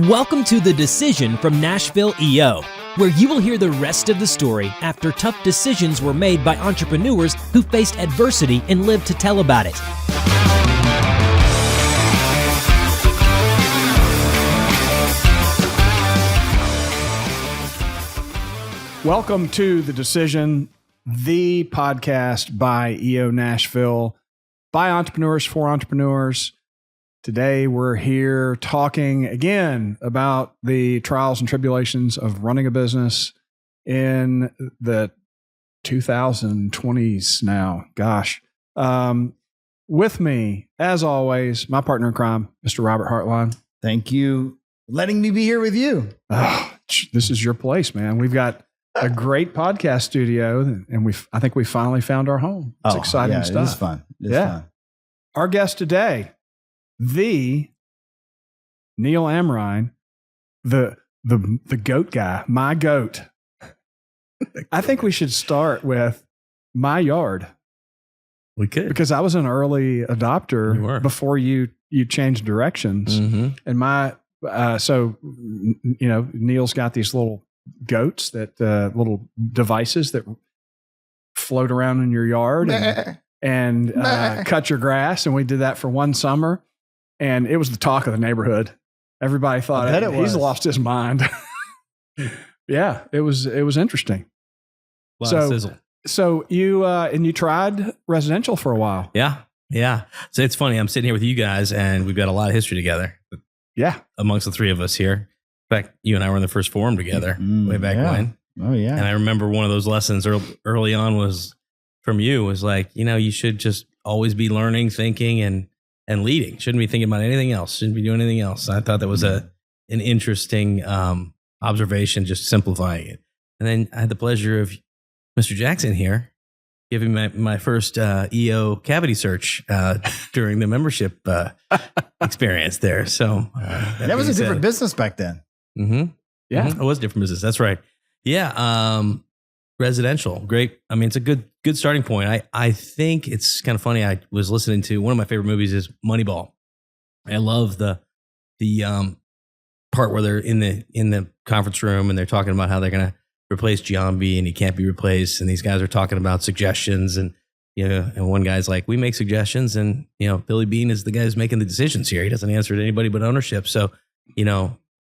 Welcome to The Decision from Nashville EO, where you will hear the rest of the story after tough decisions were made by entrepreneurs who faced adversity and lived to tell about it. Welcome to The Decision, the podcast by EO Nashville, by entrepreneurs for entrepreneurs. Today, we're here talking again about the trials and tribulations of running a business in the 2020s now. Gosh. With me, as always, my partner in crime, Mr. Robert Hartline. Thank you for letting me be here with you. This is your place, man. We've got a great podcast studio, and I think we finally found our home. It's exciting stuff. It is fun. It's fun. Our guest today, the Neil Amrhein, the goat guy, my goat. I think we should start with my yard. We could. Because I was an early adopter before you changed directions. Mm-hmm. And Neil's got these little goats little devices that float around in your yard and cut your grass. And we did that for one summer. And it was the talk of the neighborhood. Everybody thought he's lost his mind. Yeah, it was interesting. So you tried residential for a while. Yeah. So it's funny. I'm sitting here with you guys, and we've got a lot of history together. Yeah, amongst the three of us here. In fact, you and I were in the first forum together way back when. Oh yeah. And I remember one of those lessons early on was from you. Was like, you should just always be learning, thinking, and leading. Shouldn't be thinking about anything else. Shouldn't be doing anything else. I thought that was an interesting observation, just simplifying it. And then I had the pleasure of Mr. Jackson here giving my first EO cavity search during the membership experience there. So that was a different business back then. Mm-hmm. Yeah, it was a different business. That's right. Yeah. Residential. Great. I mean, it's a good starting point. I think it's kind of funny. I was listening to one of my favorite movies is Moneyball. I love the part where they're in the conference room and they're talking about how they're going to replace Giambi and he can't be replaced. And these guys are talking about suggestions and one guy's like, we make suggestions and, Billy Beane is the guy who's making the decisions here. He doesn't answer to anybody but ownership. So,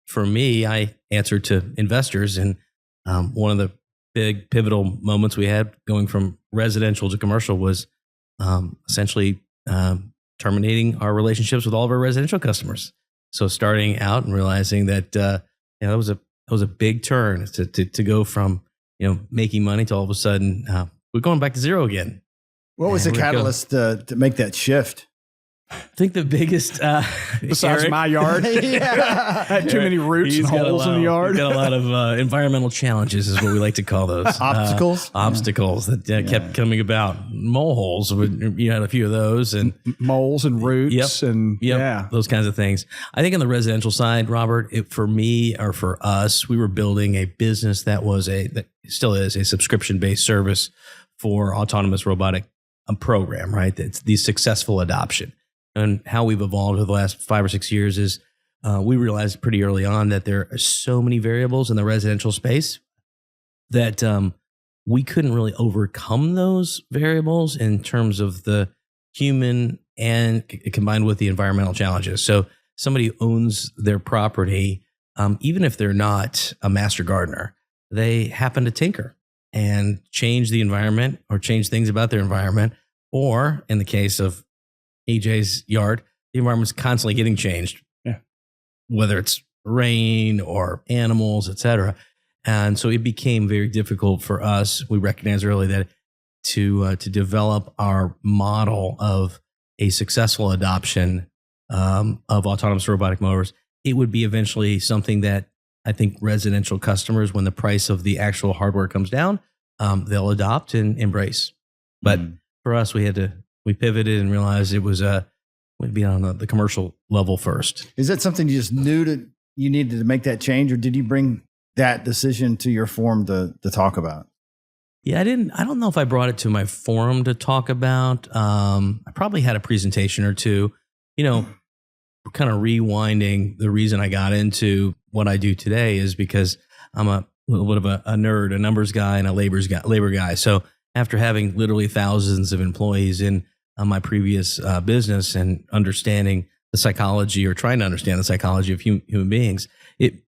for me, I answered to investors, and one of the big pivotal moments we had going from residential to commercial was essentially terminating our relationships with all of our residential customers. So starting out and realizing that that was a big turn to go from making money to all of a sudden we're going back to zero again. What was the catalyst to make that shift? I think the biggest besides Eric, my yard, had too many roots and holes in the yard. Got a lot of environmental challenges, is what we like to call those. Obstacles that kept coming about. Mole holes, you had a few of those, and moles and roots, those kinds of things. I think on the residential side, Robert, for me or for us, we were building a business that still is a subscription-based service for autonomous robotic program. Right, it's the successful adoption. And how we've evolved over the last 5 or 6 years is we realized pretty early on that there are so many variables in the residential space that we couldn't really overcome those variables in terms of the human and combined with the environmental challenges. So somebody who owns their property, even if they're not a master gardener, they happen to tinker and change the environment or change things about their environment. Or in the case of EJ's yard, the environment's constantly getting changed, whether it's rain or animals, et cetera. And so it became very difficult for us. We recognized early that to develop our model of a successful adoption of autonomous robotic mowers, it would be eventually something that I think residential customers, when the price of the actual hardware comes down, they'll adopt and embrace. But for us, we pivoted and realized it was we'd be on the commercial level first. Is that something you just knew that you needed to make that change, or did you bring that decision to your forum to talk about? Yeah, I don't know if I brought it to my forum to talk about. I probably had a presentation or two. kind of rewinding, the reason I got into what I do today is because I'm a little bit of a nerd, a numbers guy, and a labor guy. So after having literally thousands of employees in my previous business and understanding the psychology, or trying to understand the psychology of human beings, it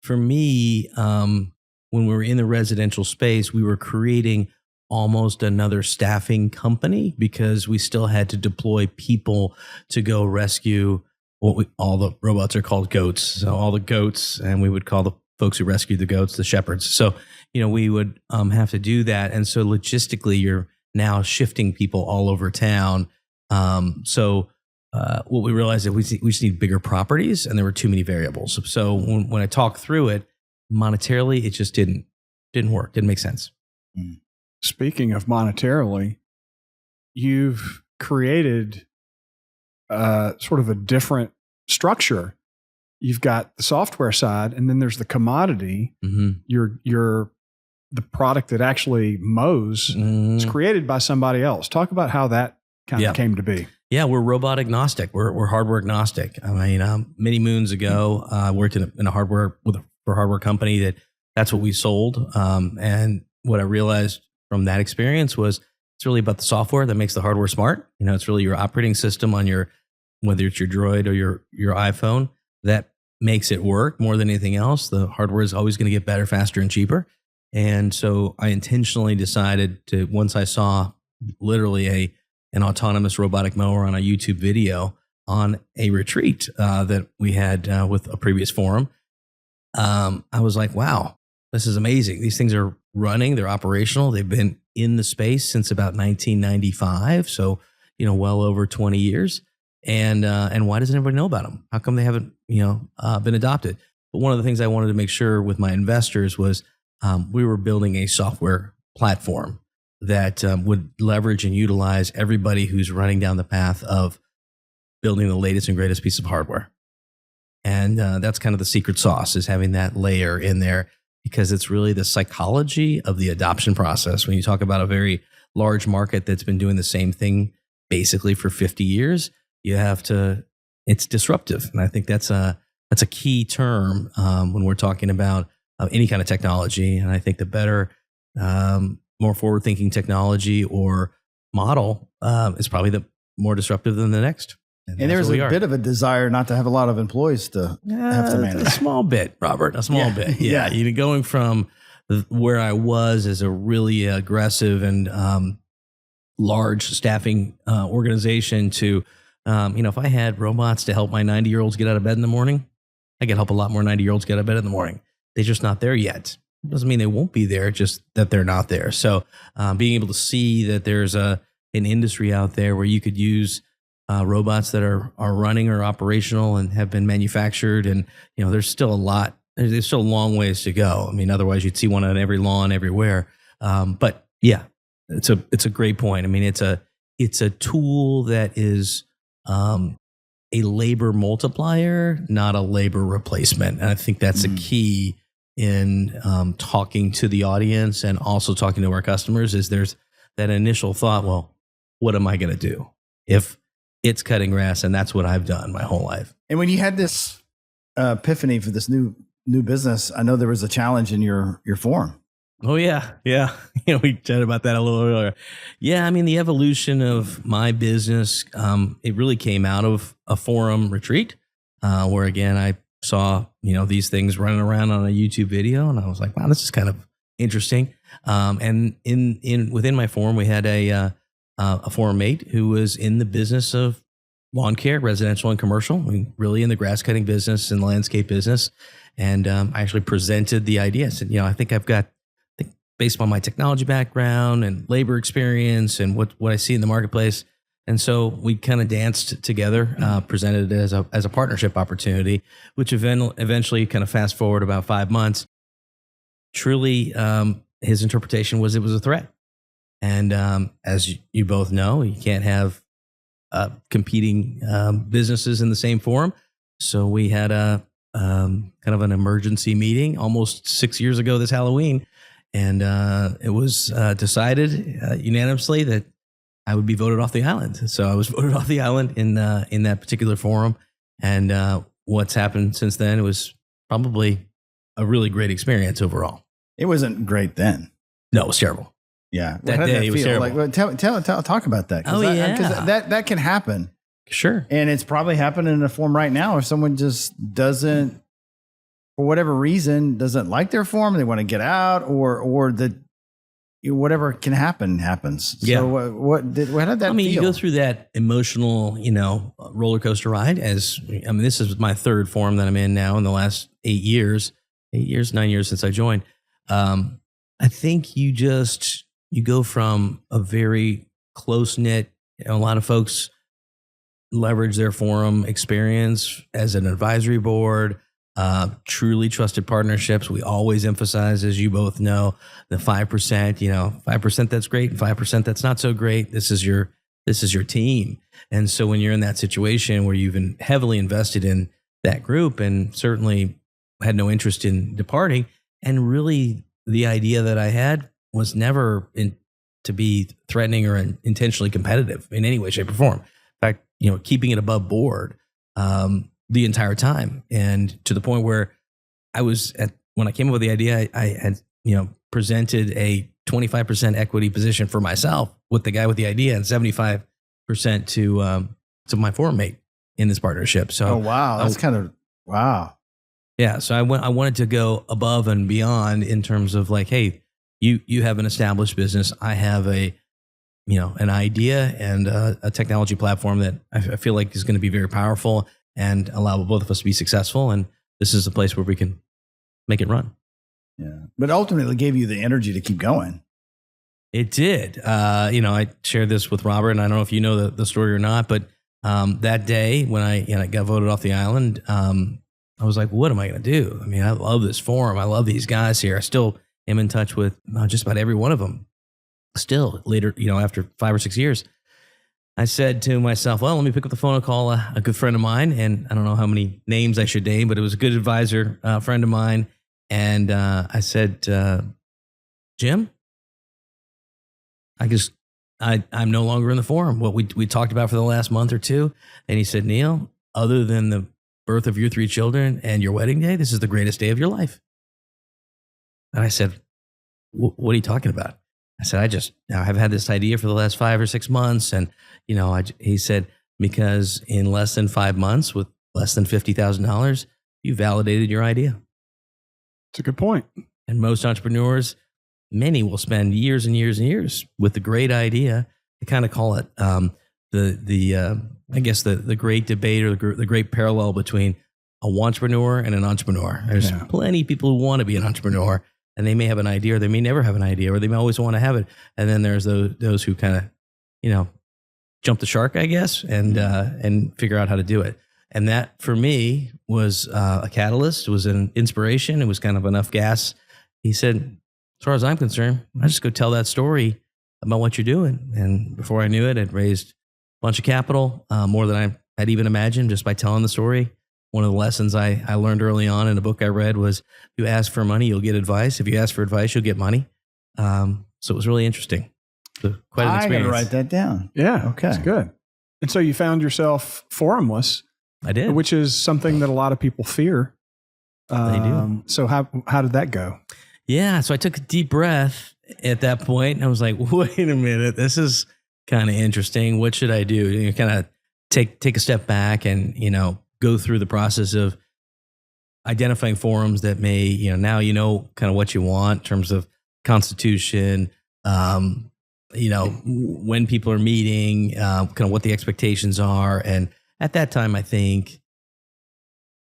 for me, when we were in the residential space, we were creating almost another staffing company, because we still had to deploy people to go rescue all the robots are called goats. So all the goats, and we would call the folks who rescued the goats the shepherds. So, we would have to do that. And so logistically, you're now shifting people all over town. What we realized is we just need bigger properties, and there were too many variables. So when I talk through it, monetarily, it just didn't work. Didn't make sense. Speaking of monetarily, you've created sort of a different structure. You've got the software side, and then there's the commodity. You're the product that actually mows is created by somebody else. Talk about how that kind of came to be. Yeah, we're robot agnostic. We're hardware agnostic. I mean, many moons ago, I worked in a hardware for a hardware company that's what we sold. And what I realized from that experience was it's really about the software that makes the hardware smart. It's really your operating system on whether it's your Droid or your iPhone, that makes it work more than anything else. The hardware is always going to get better, faster, and cheaper. And so I intentionally decided to, once I saw literally an autonomous robotic mower on a YouTube video on a retreat that we had with a previous forum, I was like, wow, this is amazing. These things are running, they're operational. They've been in the space since about 1995. So, well over 20 years. And why doesn't everybody know about them? How come they haven't, been adopted? But one of the things I wanted to make sure with my investors was we were building a software platform that would leverage and utilize everybody who's running down the path of building the latest and greatest piece of hardware. And that's kind of the secret sauce, is having that layer in there, because it's really the psychology of the adoption process. When you talk about a very large market that's been doing the same thing basically for 50 years, it's disruptive. And I think that's a key term when we're talking about any kind of technology. And I think the better, more forward-thinking technology or model is probably the more disruptive than the next. And there's a bit of a desire not to have a lot of employees to have to manage. A small bit, Robert, a small bit. Yeah. Going from where I was as a really aggressive and large staffing organization to, if I had robots to help my 90-year-olds get out of bed in the morning, I could help a lot more 90-year-olds get out of bed in the morning. They're just not there yet. It doesn't mean they won't be there, just that they're not there. So being able to see that there's an industry out there where you could use robots that are running or operational and have been manufactured, and there's still a long ways to go. I mean, otherwise you'd see one on every lawn everywhere. But yeah, it's a great point. I mean, it's a tool that is a labor multiplier, not a labor replacement. And I think that's a key in talking to the audience and also talking to our customers. Is there's that initial thought, well, what am I going to do if it's cutting grass? And that's what I've done my whole life. And when you had this epiphany for this new business, I know there was a challenge in your forum. Oh yeah. We chatted about that a little earlier. Yeah, I mean, the evolution of my business, it really came out of a forum retreat, where again I saw these things running around on a YouTube video, and I was like, wow, this is kind of interesting. And within my forum, we had a forum mate who was in the business of lawn care, residential and commercial. I mean, really in the grass cutting business and landscape business. And I actually presented the idea. I said, I think based on my technology background and labor experience and what I see in the marketplace. And so we kind of danced together, presented it as a partnership opportunity, which eventually kind of fast forward about 5 months. Truly, his interpretation was it was a threat. And as you both know, you can't have competing businesses in the same forum. So we had a kind of an emergency meeting almost 6 years ago this Halloween. And it was decided unanimously that I would be voted off the island. So I was voted off the island in that particular forum. And what's happened since then was probably a really great experience overall. It wasn't great then. No, it was terrible. Yeah. That day it was terrible. Like, talk about that. Because that can happen. Sure. And it's probably happening in a form right now if someone just doesn't, for whatever reason, doesn't like their form, they want to get out, or that whatever can happen happens. Yeah. So how did that feel? You go through that emotional, roller coaster ride. This is my third forum that I'm in now in the last 9 years since I joined. I think you go from a very close knit, a lot of folks leverage their forum experience as an advisory board, truly trusted partnerships. We always emphasize, as you both know, the 5%, 5% that's great and 5% that's not so great. This is your team. And so when you're in that situation where you've been heavily invested in that group and certainly had no interest in departing, and really the idea that I had was never to be threatening or intentionally competitive in any way, shape, or form. In fact, keeping it above board the entire time, and to the point where when I came up with the idea, I had presented a 25% equity position for myself with the guy with the idea, and 75% to my forum mate in this partnership. So, oh wow, that's wow. Yeah, so I wanted to go above and beyond in terms of like, hey, you have an established business, I have an idea and a technology platform that I feel like is going to be very powerful and allow both of us to be successful. And this is a place where we can make it run. Yeah. But ultimately gave you the energy to keep going. It did. I shared this with Robert, and I don't know if you know the story or not, but that day when I got voted off the island, I was like, what am I going to do? I love this forum. I love these guys here. I still am in touch with just about every one of them. Still later, after 5 or 6 years, I said to myself, well, let me pick up the phone and call a good friend of mine. And I don't know how many names I should name, but it was a good advisor, friend of mine. And I said, Jim, I'm no longer in the forum. What we talked about for the last month or two. And he said, Neil, other than the birth of your 3 children and your wedding day, this is the greatest day of your life. And I said, what are you talking about? I said, I've had this idea for the last 5 or 6 months. And, he said, because in less than 5 months with less than $50,000, you validated your idea. It's a good point. And most entrepreneurs, many will spend years and years and years with the great idea. I kind of call it the great debate or the great parallel between a wantrepreneur and an entrepreneur. There's plenty of people who want to be an entrepreneur, and they may have an idea, or they may never have an idea, or they may always want to have it. And then there's those who kind of, jump the shark, I guess, and figure out how to do it. And that for me was a catalyst. It was an inspiration. It was kind of enough gas. He said, as far as I'm concerned, I just go tell that story about what you're doing. And before I knew it, I'd raised a bunch of capital, more than I had even imagined just by telling the story. One of the lessons I learned early on in a book I read was, if you ask for money, you'll get advice. If you ask for advice, you'll get money. So it was really interesting. So quite an experience. I got to write that down. Yeah. Okay. That's good. And so you found yourself forumless. I did. Which is something that a lot of people fear. They do. So how did that go? Yeah. So I took a deep breath at that point, and I was like, wait a minute, this is kind of interesting. What should I do? You kind of take a step back and, go through the process of identifying forums that may, now kind of what you want in terms of constitution, when people are meeting, kind of what the expectations are. And at that time, I think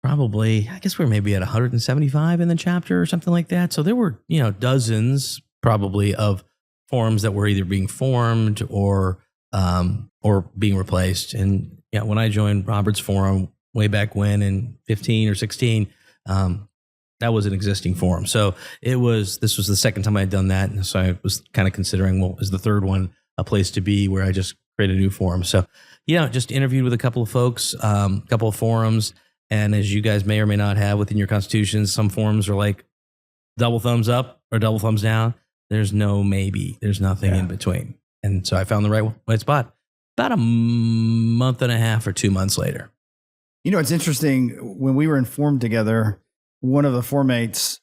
probably, I guess we're maybe at 175 in the chapter or something like that. So there were, dozens probably of forums that were either being formed or being replaced. And when I joined Robert's forum way back when in 15 or 16, that was an existing forum. So this was the second time I had done that. And so I was kind of considering, well, is the third one a place to be where I just create a new forum? So, just interviewed with a couple of folks, a couple of forums. And as you guys may or may not have within your constitutions, some forums are like double thumbs up or double thumbs down. There's no maybe. There's nothing in between. And so I found the right spot about a month and a half or 2 months later. You know, it's interesting. When we were in form together, one of the formates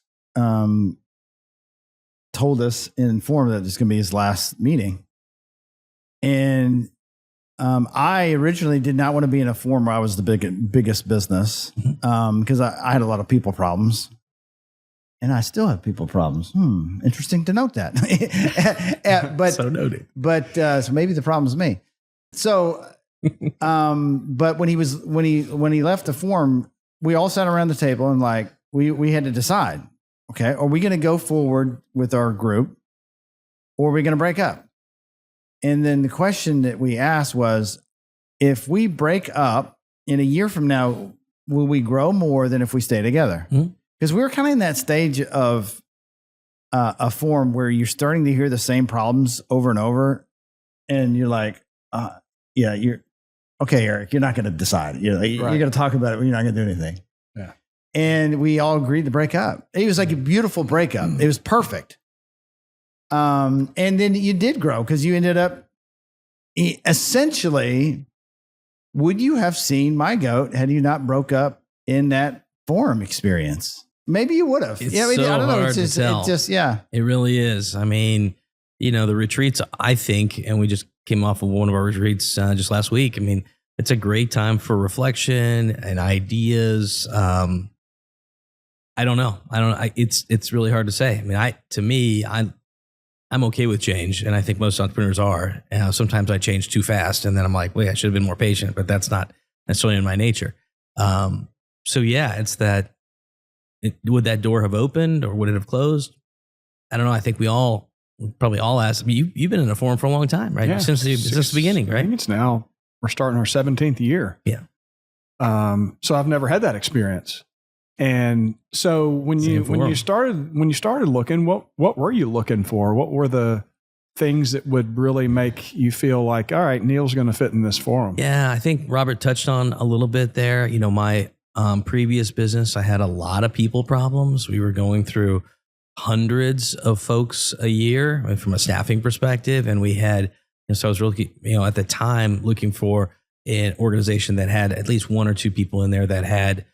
told us in form that it's going to be his last meeting. And I originally did not want to be in a form where I was the biggest business because I had a lot of people problems. And I still have people problems. Interesting to note that. But So noted. But so maybe the problem's me. So, but when he left the forum, we all sat around the table and like we had to decide. Okay, are we going to go forward with our group, or are we going to break up? And then the question that we asked was, if we break up in a year from now, will we grow more than if we stay together? Because we were kind of in that stage of a forum where you're starting to hear the same problems over and over. And you're like, yeah, you're okay, Eric, you're not going to decide. You're going to talk about it, but you're not going to do anything. Yeah. And we all agreed to break up. It was like a beautiful breakup. It was perfect. And then you did grow because you ended up essentially, would you have seen my goat had you not broke up in that forum experience? Maybe you would have. It's I mean, so I don't know. hard to tell. It really is. I mean, you know, the retreats, I think, and we just came off of one of our retreats just last week. I mean, it's a great time for reflection and ideas. I don't know. It's really hard to say. I mean, I'm okay with change, and I think most entrepreneurs are. Sometimes I change too fast, and then I'm like, wait, I should have been more patient, but that's not necessarily in my nature. So yeah, it's that. Would that door have opened or would it have closed? I don't know. I think we probably all ask. I mean, you've been in a forum for a long time, right? Yeah, Since the beginning, right? I think it's now, we're starting our 17th year. Yeah. So I've never had that experience. And so when you started looking, what were you looking for? What were the things that would really make you feel like, all right, Neil's going to fit in this forum? Yeah, I think Robert touched on a little bit there. You know, my previous business, I had a lot of people problems. We were going through hundreds of folks a year from a staffing perspective. And we had, so I was really, at the time looking for an organization that had at least one or two people in there that had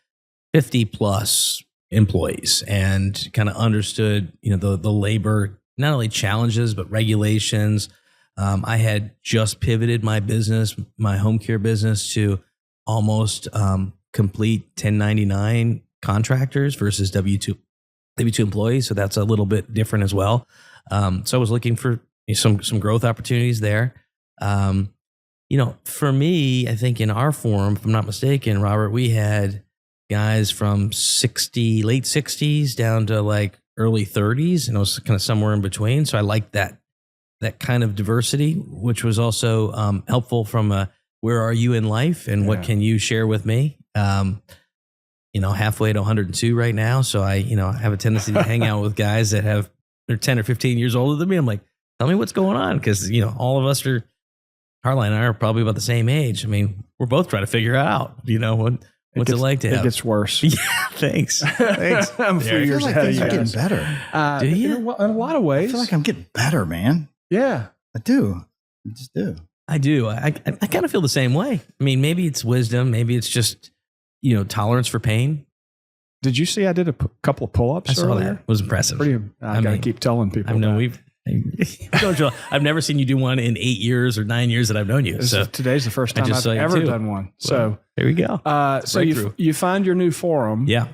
50 plus employees and kind of understood, the labor, not only challenges, but regulations. I had just pivoted my business, my home care business, to almost complete 1099 contractors versus W2 employees. So that's a little bit different as well. So I was looking for some growth opportunities there. For me, I think in our forum, if I'm not mistaken, Robert, we had guys from late 60s down to like early 30s, and it was kind of somewhere in between. So I liked that kind of diversity, which was also helpful from where are you in life and what can you share with me? Halfway to 102 right now. So I have a tendency to hang out with guys that they're 10 or 15 years older than me. I'm like, tell me what's going on. Cause all of us Harline and I are probably about the same age. I mean, we're both trying to figure out, what's it like to have. It gets worse. Yeah, thanks. I'm 3 years ahead of you getting guys. better. Do you? In a lot of ways. I feel like I'm getting better, man. Yeah. I do. I just do. I do. I kind of feel the same way. I mean, maybe it's wisdom. Maybe it's just, tolerance for pain. Did you see I did a couple of pull-ups I saw earlier? that. It was impressive. I got to keep telling people. I know that. I've never seen you do one in 8 years or 9 years that I've known you. So today's the first time I've ever done one. So there we go. So you find your new forum. Yeah.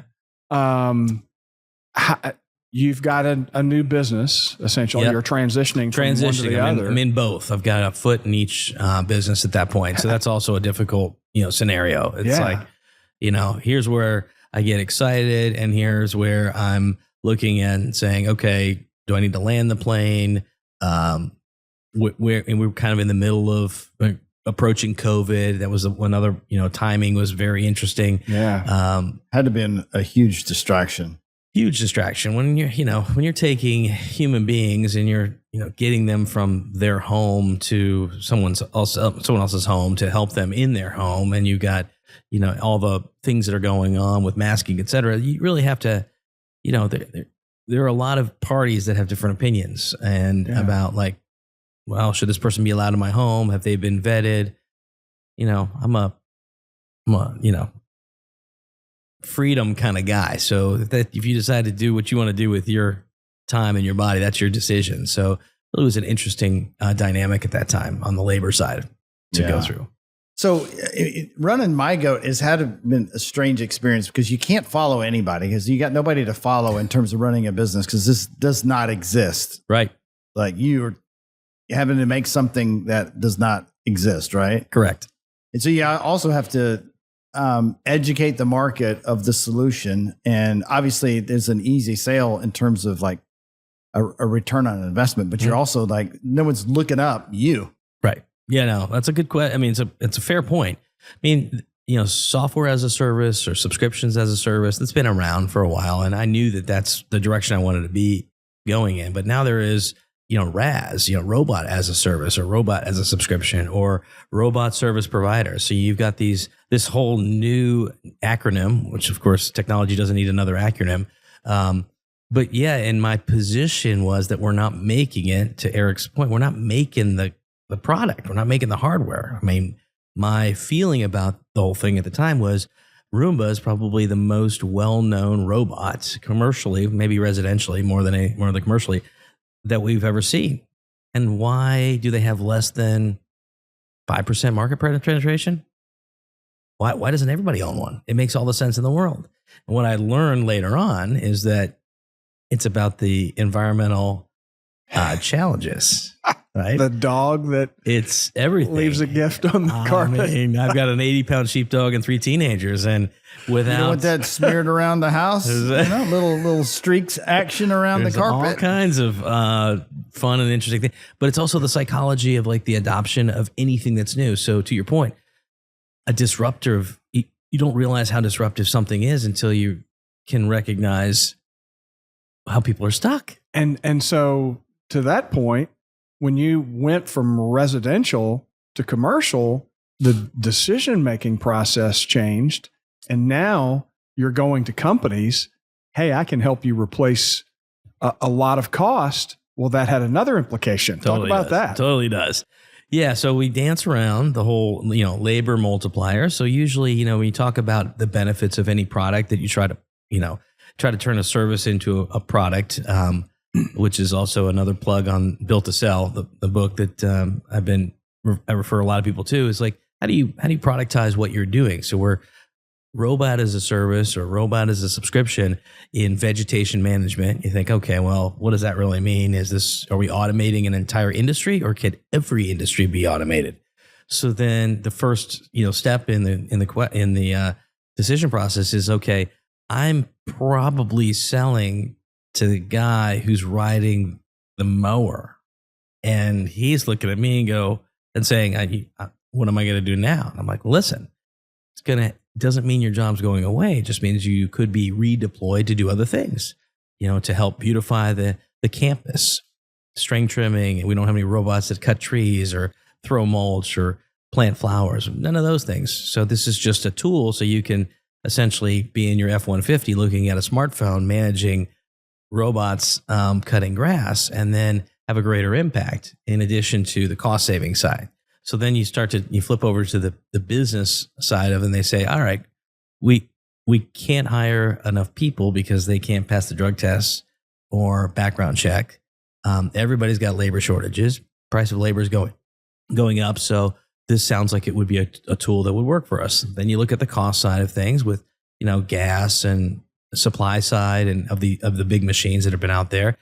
You've got a new business, essentially. Yep. You're transitioning from one to the other. I'm in both. I've got a foot in each business at that point. So that's also a difficult, scenario. It's like, here's where I get excited, and here's where I'm looking at and saying, okay, do I need to land the plane? We're kind of in the middle of approaching COVID. That was another, timing was very interesting. Yeah. Had to be a huge distraction. Huge distraction when you're taking human beings and you're getting them from their home to someone else's home to help them in their home, and you've got all the things that are going on with masking, et cetera. You really have to, there are a lot of parties that have different opinions about like, well, should this person be allowed in my home? Have they been vetted? I'm a freedom kind of guy. So if you decide to do what you want to do with your time and your body, that's your decision. So it was an interesting dynamic at that time on the labor side to go through. So running My Goat has been a strange experience because you can't follow anybody because you got nobody to follow in terms of running a business because this does not exist. Right. Like you're having to make something that does not exist, right? Correct. And so you also have to educate the market of the solution. And obviously there's an easy sale in terms of like a return on investment, but you're also like, no one's looking up you. Right. Yeah, no, that's a good question. I mean, it's a fair point. I mean, software as a service or subscriptions as a service, that's been around for a while. And I knew that that's the direction I wanted to be going in. But now there is, RAS, robot as a service or robot as a subscription or robot service provider. So you've got this whole new acronym, which of course technology doesn't need another acronym. But yeah, and my position was that we're not making it, to Eric's point, we're not making the product. We're not making the hardware. I mean, my feeling about the whole thing at the time was Roomba is probably the most well-known robot commercially, maybe residentially more than commercially, that we've ever seen. And why do they have less than 5% market penetration? Why doesn't everybody own one? It makes all the sense in the world. And what I learned later on is that it's about the environmental challenges. Right? The dog that it's everything leaves a gift on the carpet. I mean, I've got an 80-pound sheepdog and 3 teenagers, and without you don't want that smeared around the house, little streaks action around the carpet. All kinds of fun and interesting things. But it's also the psychology of like the adoption of anything that's new. So to your point, a disruptive, you don't realize how disruptive something is until you can recognize how people are stuck. And so to that point, when you went from residential to commercial, the decision-making process changed. And now you're going to companies, hey, I can help you replace a lot of cost. Well, that had another implication. Totally Talk about that. Totally does. Yeah, so we dance around the whole, labor multiplier. So usually, when you talk about the benefits of any product that you try to turn a service into a product, which is also another plug on Built to Sell, the book that I refer a lot of people to, is like, how do you productize what you're doing? So we're robot as a service or robot as a subscription in vegetation management. You think, okay, well, what does that really mean? Are we automating an entire industry, or could every industry be automated? So then the first, step in the decision process is, okay, I'm probably selling to the guy who's riding the mower, and he's looking at me and saying, what am I going to do now? And I'm like, listen, doesn't mean your job's going away. It just means you could be redeployed to do other things, to help beautify the campus, string trimming. And we don't have any robots that cut trees or throw mulch or plant flowers, none of those things. So this is just a tool so you can essentially be in your F-150 looking at a smartphone, managing robots cutting grass, and then have a greater impact in addition to the cost saving side. So then you flip over to the business side of it, and they say, all right, we can't hire enough people because they can't pass the drug test or background check. Everybody's got labor shortages. Price of labor is going up. So this sounds like it would be a tool that would work for us. Then you look at the cost side of things with, gas and supply side and of the big machines that have been out there.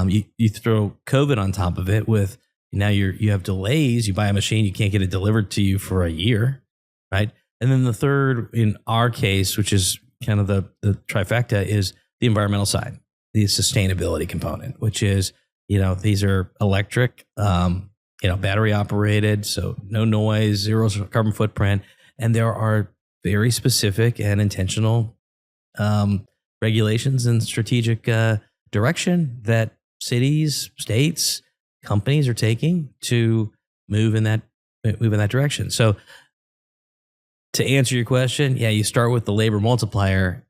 You throw COVID on top of it with, now you have delays. You buy a machine, you can't get it delivered to you for a year, right? And then the third, in our case, which is kind of the trifecta, is the environmental side, the sustainability component, which is, these are electric, battery operated, so no noise, zero carbon footprint, and there are very specific and intentional regulations and strategic direction that cities, states, companies are taking to move in that direction. So to answer your question, yeah, you start with the labor multiplier,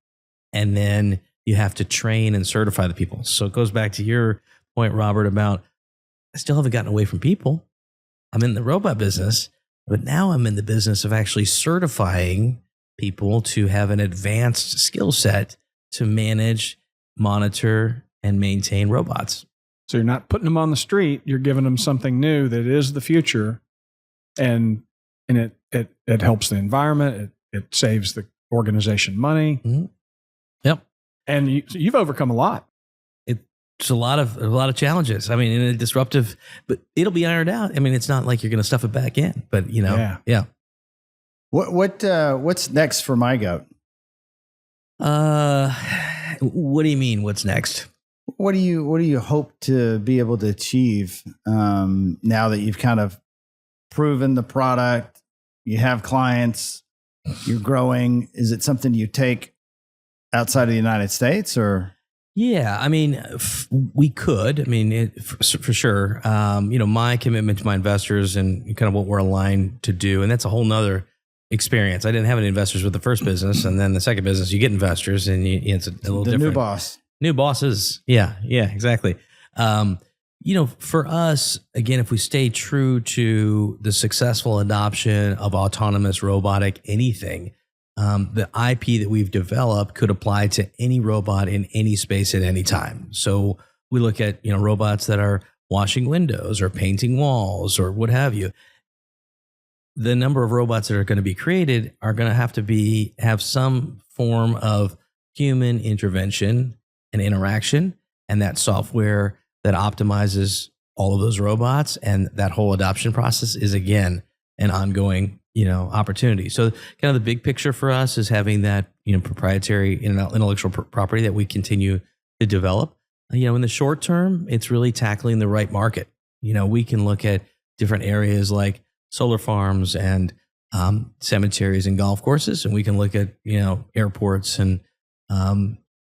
and then you have to train and certify the people. So it goes back to your point, Robert, about I still haven't gotten away from people. I'm in the robot business, but now I'm in the business of actually certifying people to have an advanced skill set to manage, monitor, and maintain robots. So you're not putting them on the street. You're giving them something new that is the future, and it helps the environment. It saves the organization money. Mm-hmm. Yep. And you've overcome a lot. It's a lot of challenges. I mean, in a disruptive, but it'll be ironed out. I mean, it's not like you're going to stuff it back in, but yeah. What's next for My Goat? What do you mean? What's next? What do you hope to be able to achieve now that you've kind of proven the product, you have clients, you're growing? Is it something you take outside of the United States, or? Yeah, I mean, we could. I mean, for sure. My commitment to my investors and kind of what we're aligned to do, and that's a whole nother experience. I didn't have any investors with the first business, and then the second business, you get investors, and it's a little different. New boss. New bosses. Yeah, exactly. For us, again, if we stay true to the successful adoption of autonomous robotic anything, the IP that we've developed could apply to any robot in any space at any time. So we look at, robots that are washing windows or painting walls or what have you. The number of robots that are going to be created are going to have some form of human intervention and interaction, and that software that optimizes all of those robots, and that whole adoption process is, again, an ongoing opportunity. So kind of the big picture for us is having that, proprietary intellectual property that we continue to develop. In the short term, it's really tackling the right market. We can look at different areas like solar farms and cemeteries and golf courses, and we can look at, airports and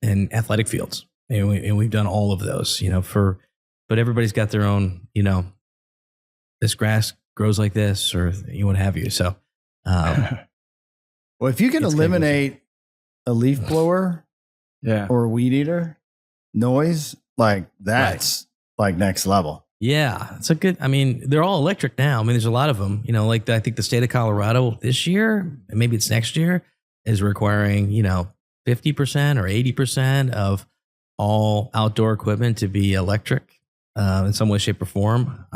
athletic fields. And we've done all of those, but everybody's got their own, this grass grows like this, or what have you. So, well, if you can eliminate a leaf blower, or a weed eater noise, like that's like next level. Yeah, it's they're all electric now. I mean, there's a lot of them. Like I think the state of Colorado this year, and maybe it's next year, is requiring 50% or 80% of all outdoor equipment to be electric in some way, shape, or form.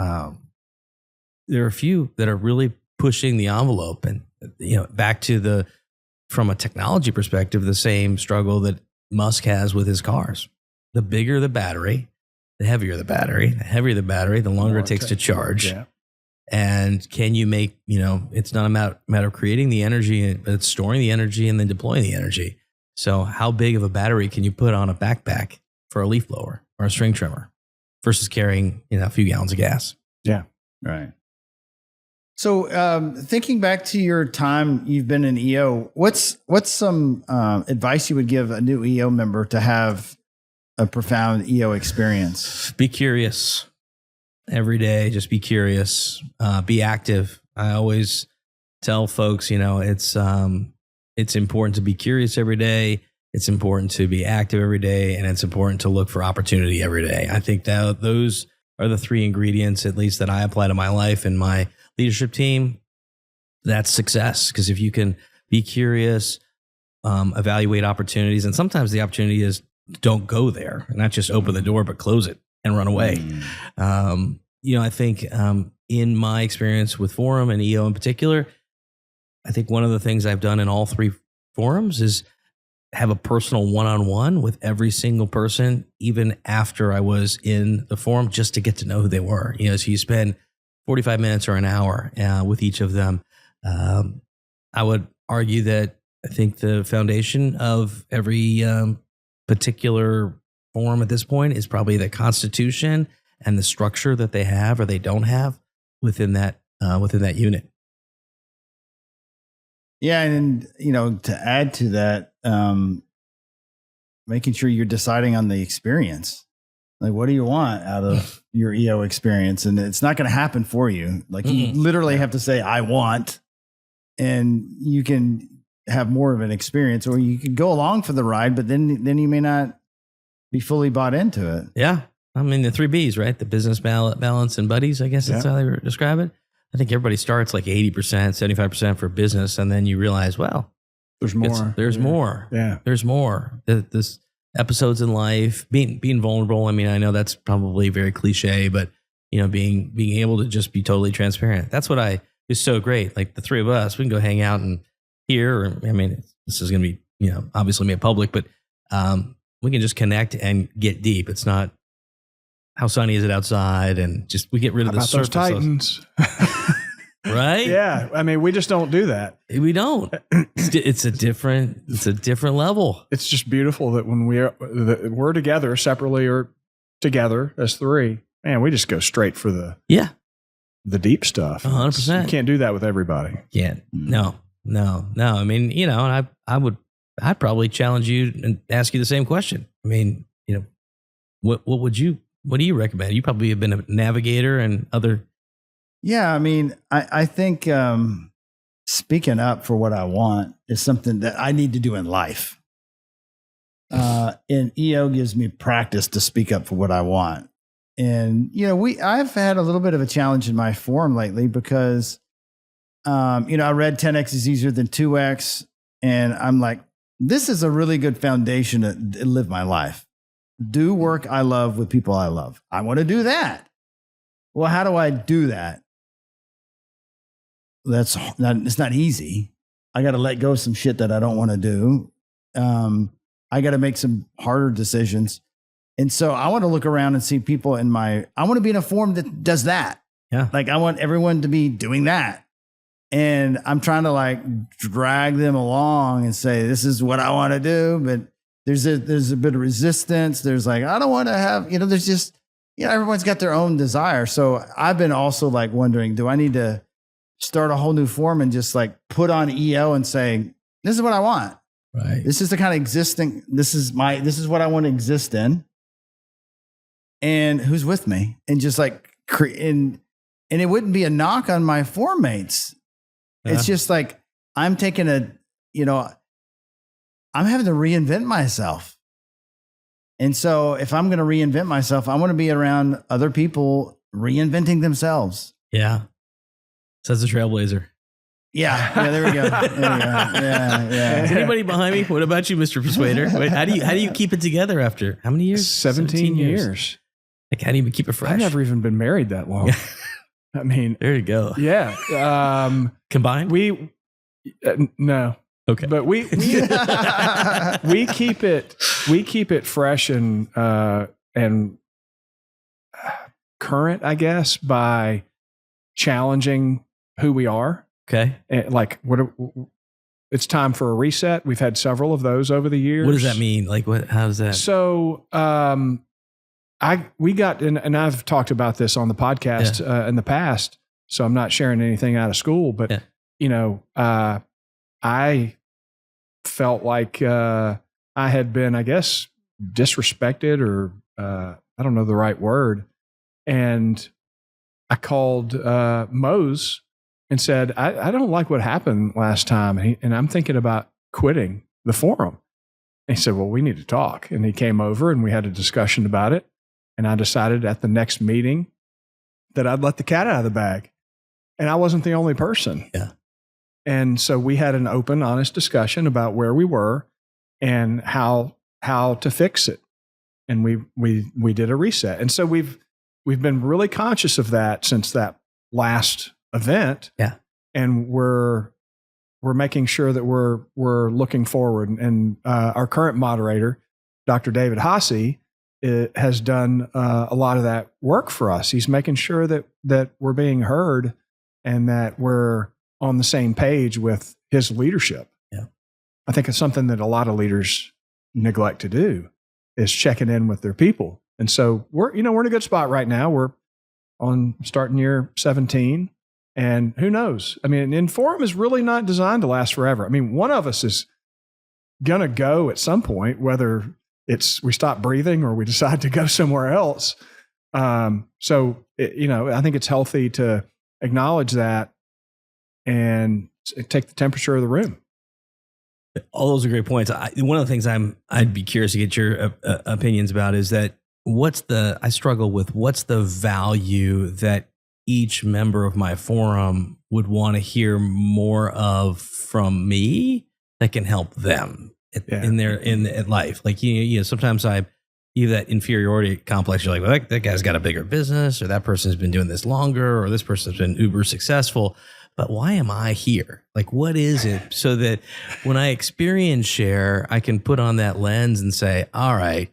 There are a few that are really pushing the envelope, and back to from a technology perspective, the same struggle that Musk has with his cars. The bigger the battery, the heavier the battery. The heavier the battery, the longer it takes to charge. Yeah. And can you make, it's not a matter of creating the energy, but it's storing the energy and then deploying the energy. So how big of a battery can you put on a backpack for a leaf blower or a string trimmer versus carrying, a few gallons of gas? Yeah. Right. So thinking back to your time you've been an EO, what's some advice you would give a new EO member to have a profound EO experience? Be curious every day. Just be curious. Be active. I always tell folks, it's important to be curious every day. It's important to be active every day, and it's important to look for opportunity every day. I think that those are the three ingredients, at least that I apply to my life and my leadership team. That's success. Because if you can be curious, evaluate opportunities, and sometimes the opportunity is don't go there, not just open the door, but close it and run away. I think in my experience with Forum and EO in particular, I think one of the things I've done in all three forums is have a personal one-on-one with every single person, even after I was in the forum, just to get to know who they were. So you spend 45 minutes or an hour with each of them. I would argue that I think the foundation of every particular forum at this point is probably the constitution and the structure that they have or they don't have within that unit. Yeah, and to add to that, making sure you're deciding on the experience. Like, what do you want out of your EO experience? And it's not going to happen for you. Like, you literally have to say, "I want," and you can have more of an experience, or you can go along for the ride, but then you may not be fully bought into it. Yeah, I mean the 3 Bs, right? The business, balance, and buddies. I guess that's how they describe it. I think everybody starts like 80%, 75% for business, and then you realize, well, There's more. There's more. Yeah. There's more. This episodes in life, being vulnerable. I mean, I know that's probably very cliche, but being able to just be totally transparent. That's what is so great. Like the three of us, we can go hang out and here. I mean, this is going to be, obviously made public, but we can just connect and get deep. It's not how sunny is it outside, and just we get rid of the surface. Those Titans. Right? Yeah. I mean, we just don't do that. We don't. It's a different level. It's just beautiful that when we're together separately or together as three, man, we just go straight for the the deep stuff. 100%. You can't do that with everybody. Can't. No. I mean, I'd probably challenge you and ask you the same question. I mean, what do you recommend? You probably have been a navigator and other. Yeah, I mean, I think speaking up for what I want is something that I need to do in life. And EO gives me practice to speak up for what I want. And, I've had a little bit of a challenge in my forum lately because, I read 10X is easier than 2X. And I'm like, this is a really good foundation to live my life. Do work I love with people I love. I want to do that. Well, how do I do that? It's not easy. I got to let go of some shit that I don't want to do. I got to make some harder decisions. And so I want to look around and see people I want to be in a forum that does that. Yeah. Like I want everyone to be doing that. And I'm trying to drag them along and say, this is what I want to do. But there's a bit of resistance. There's I don't want to have, there's just, everyone's got their own desire. So I've been also wondering, do I need to start a whole new forum and just put on EO and say, this is what I want. Right. This is the kind of existing, this is what I want to exist in. And who's with me? And just and it wouldn't be a knock on my forum mates. Yeah. It's just I'm taking I'm having to reinvent myself. And so if I'm going to reinvent myself, I want to be around other people reinventing themselves. Yeah. Says the trailblazer. Yeah, there we go. Yeah. Is anybody behind me? What about you, Mr. Persuader? Wait, how do you keep it together after how many years? 17 years. How do you keep it fresh? I've never even been married that long. I mean, there you go. Yeah. Combined? No. Okay. But we keep it fresh and current, I guess, by challenging who we are. Okay. And it's time for a reset. We've had several of those over the years. What does that mean? How does that? So, we got, and I've talked about this on the podcast in the past, so I'm not sharing anything out of school, but I felt like I had been, I guess, disrespected or I don't know the right word. And I called Mose and said, I don't like what happened last time. And I'm thinking about quitting the forum. And he said, well, we need to talk. And he came over and we had a discussion about it. And I decided at the next meeting that I'd let the cat out of the bag. And I wasn't the only person. Yeah. And so we had an open, honest discussion about where we were and how to fix it. And we did a reset. And so we've been really conscious of that since that last event. Yeah. And we're making sure that we're looking forward. And our current moderator, Dr. David Hasse, has done a lot of that work for us. He's making sure that we're being heard and that we're on the same page with his leadership. Yeah. I think it's something that a lot of leaders neglect to do, is checking in with their people. And so we're in a good spot right now. We're on starting year 17, and who knows? I mean, and forum is really not designed to last forever. I mean, one of us is going to go at some point, whether it's we stop breathing or we decide to go somewhere else. I think it's healthy to acknowledge that and take the temperature of the room. All those are great points. One of the things I'd be curious to get your opinions about is that I struggle with what's the value that each member of my forum would want to hear more of from me that can help them in life. Like, you know, sometimes you have that inferiority complex. You're like, well, that guy's got a bigger business, or that person's been doing this longer, or this person's been uber successful. But why am I here? Like, what is it? So that when I experience share, I can put on that lens and say, all right,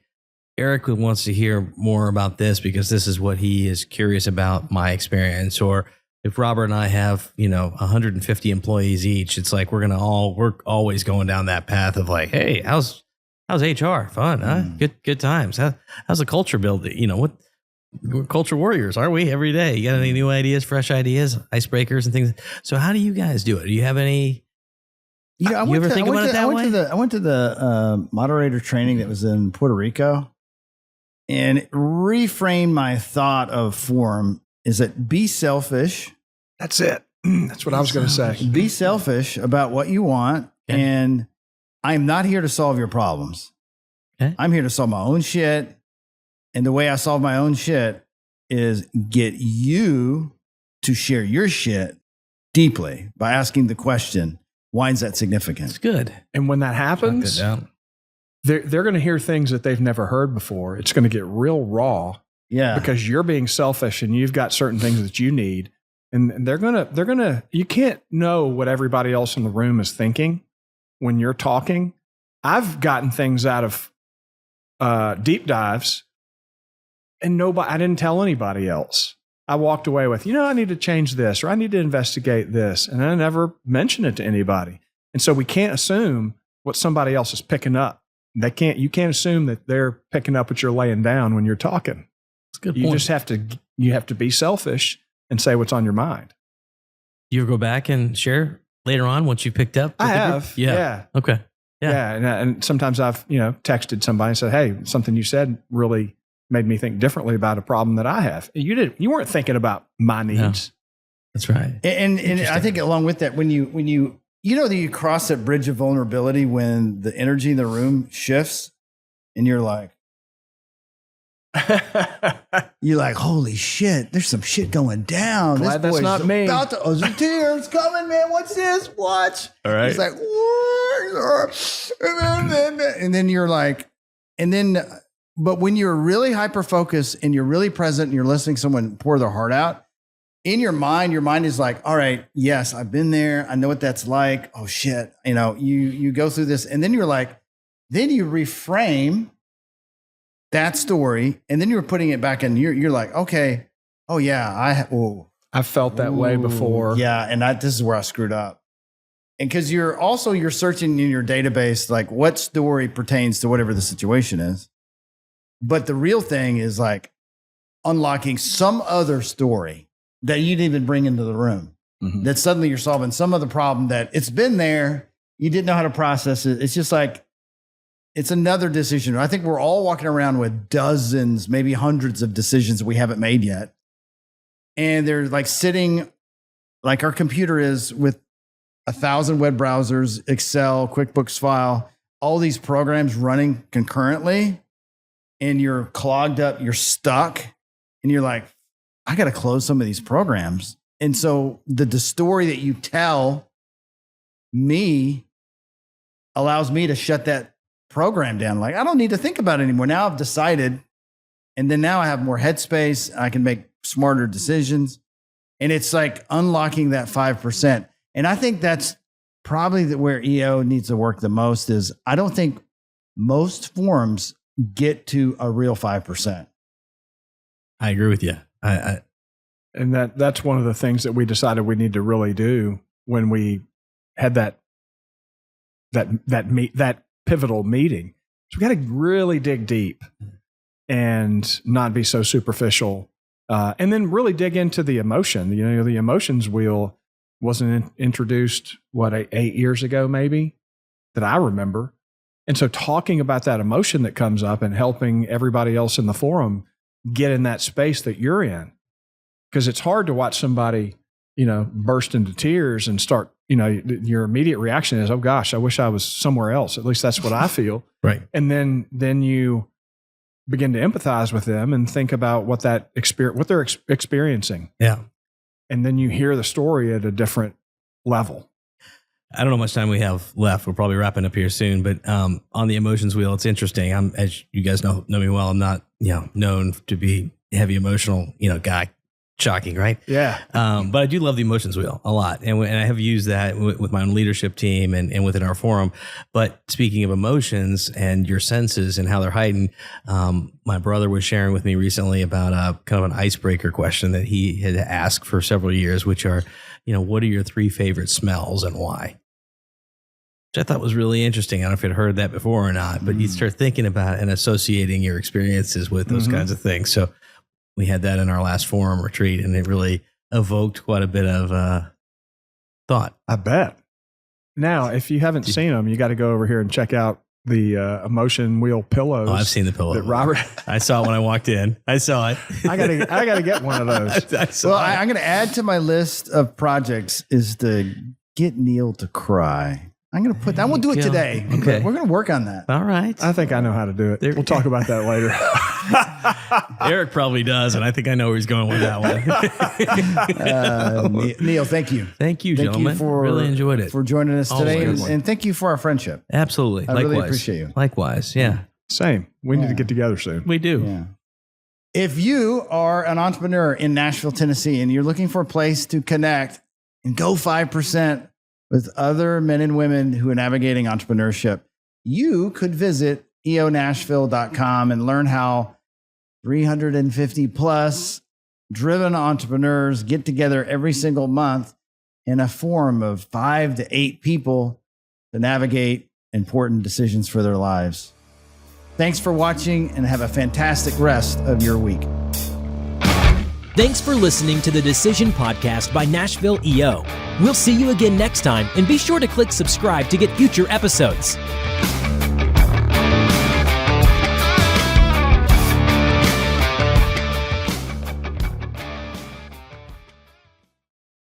Eric wants to hear more about this because this is what he is curious about, my experience. Or if Robert and I have, you know, 150 employees each, it's like we're always going down that path of like, hey, how's HR? Fun, huh? Good times. How's the culture building? You know, we're culture warriors, aren't we? Every day. You got any new ideas, fresh ideas, icebreakers and things? So how do you guys do it? Do you have any? You ever think about it that way? I went to the moderator training that was in Puerto Rico, and it reframed my thought of forum is that be selfish. That's it. That's what I was going to say. Be selfish about what you want. Okay. And I'm not here to solve your problems. Okay. I'm here to solve my own shit. And the way I solve my own shit is get you to share your shit deeply by asking the question, why is that significant? It's good. And when that happens, they're going to hear things that they've never heard before. It's going to get real raw. Yeah. Because you're being selfish and you've got certain things that you need. And they're going to, you can't know what everybody else in the room is thinking when you're talking. I've gotten things out of deep dives and I didn't tell anybody else. I walked away with, you know, I need to change this, or I need to investigate this. And I never mention it to anybody. And so we can't assume what somebody else is picking up. You can't assume that they're picking up what you're laying down when you're talking. That's a good point. You just have to be selfish and say what's on your mind. You ever go back and share later on once you picked up? I have. Yeah. Okay. Yeah. And sometimes I've, you know, texted somebody and said, hey, something you said really made me think differently about a problem that I have. You weren't thinking about my needs. No. That's right. And I think along with that, when you know that you cross that bridge of vulnerability when the energy in the room shifts and you're like, holy shit, there's some shit going down. Glad that's not me. There's tears coming, man. What's this? Watch. All right. It's like, and then you're like, but when you're really hyper-focused and you're really present and you're listening to someone pour their heart out, in your mind is like, all right, yes, I've been there. I know what that's like. Oh shit. You know, you go through this and then you're like, then you reframe that story. And then you're putting it back in. You're like, okay. Oh yeah. I've felt that way before. Yeah. And this is where I screwed up. And cause you're searching in your database, like what story pertains to whatever the situation is. But the real thing is like unlocking some other story that you didn't even bring into the room, that suddenly you're solving some other problem that it's been there. You didn't know how to process it. It's just like, it's another decision. I think we're all walking around with dozens, maybe hundreds of decisions that we haven't made yet. And they're like sitting like our computer is with 1,000 web browsers, Excel, QuickBooks file, all these programs running concurrently. And you're clogged up, you're stuck, and you're like, I got to close some of these programs. And so the story that you tell me allows me to shut that program down. Like, I don't need to think about it anymore. Now I've decided, and then now I have more headspace. I can make smarter decisions. And it's like unlocking that 5%. And I think that's probably where EO needs to work the most is I don't think most forums get to a real 5%. I agree with you. And that's one of the things that we decided we need to really do when we had that pivotal meeting. So we got to really dig deep and not be so superficial, and then really dig into the emotion. You know, the emotions wheel wasn't introduced 8 years ago, maybe, that I remember. And so talking about that emotion that comes up and helping everybody else in the forum get in that space that you're in. Because it's hard to watch somebody, you know, burst into tears and start, you know, your immediate reaction is, oh gosh, I wish I was somewhere else. At least that's what I feel. Right. And then you begin to empathize with them and think about what they're experiencing. Yeah. And then you hear the story at a different level. I don't know how much time we have left. We're probably wrapping up here soon, but on the emotions wheel, it's interesting. As you guys know me well, I'm not, known to be a heavy emotional, guy. Shocking, right? Yeah. But I do love the emotions wheel a lot. And I have used that with my own leadership team and within our forum. But speaking of emotions and your senses and how they're heightened, my brother was sharing with me recently about kind of an icebreaker question that he had asked for several years, which are, what are your 3 favorite smells and why? Which I thought was really interesting. I don't know if you'd heard that before or not, but you start thinking about and associating your experiences with those kinds of things. So we had that in our last forum retreat, and it really evoked quite a bit of thought. I bet. Now, if you haven't seen them, you got to go over here and check out the emotion wheel pillows. Oh, I've seen the pillow. That Robert, I saw it when I walked in. I saw it. I gotta get one of those. I'm going to add to my list of projects is to get Neil to cry. I'm going to put that. We'll do it today. Okay. We're going to work on that. All right. I think I know how to do it. We'll talk about that later. Eric probably does, and I think I know where he's going with that one. Neil, thank you. Thank you, gentlemen. Really enjoyed it. For joining us today, and thank you for our friendship. Absolutely. I really appreciate you. Likewise, yeah. Same. We need to get together soon. We do. Yeah. If you are an entrepreneur in Nashville, Tennessee, and you're looking for a place to connect and go 5% with other men and women who are navigating entrepreneurship, you could visit eonashville.com and learn how 350 plus driven entrepreneurs get together every single month in a forum of 5 to 8 people to navigate important decisions for their lives. Thanks for watching and have a fantastic rest of your week. Thanks for listening to the Decision Podcast by Nashville EO. We'll see you again next time, and be sure to click subscribe to get future episodes.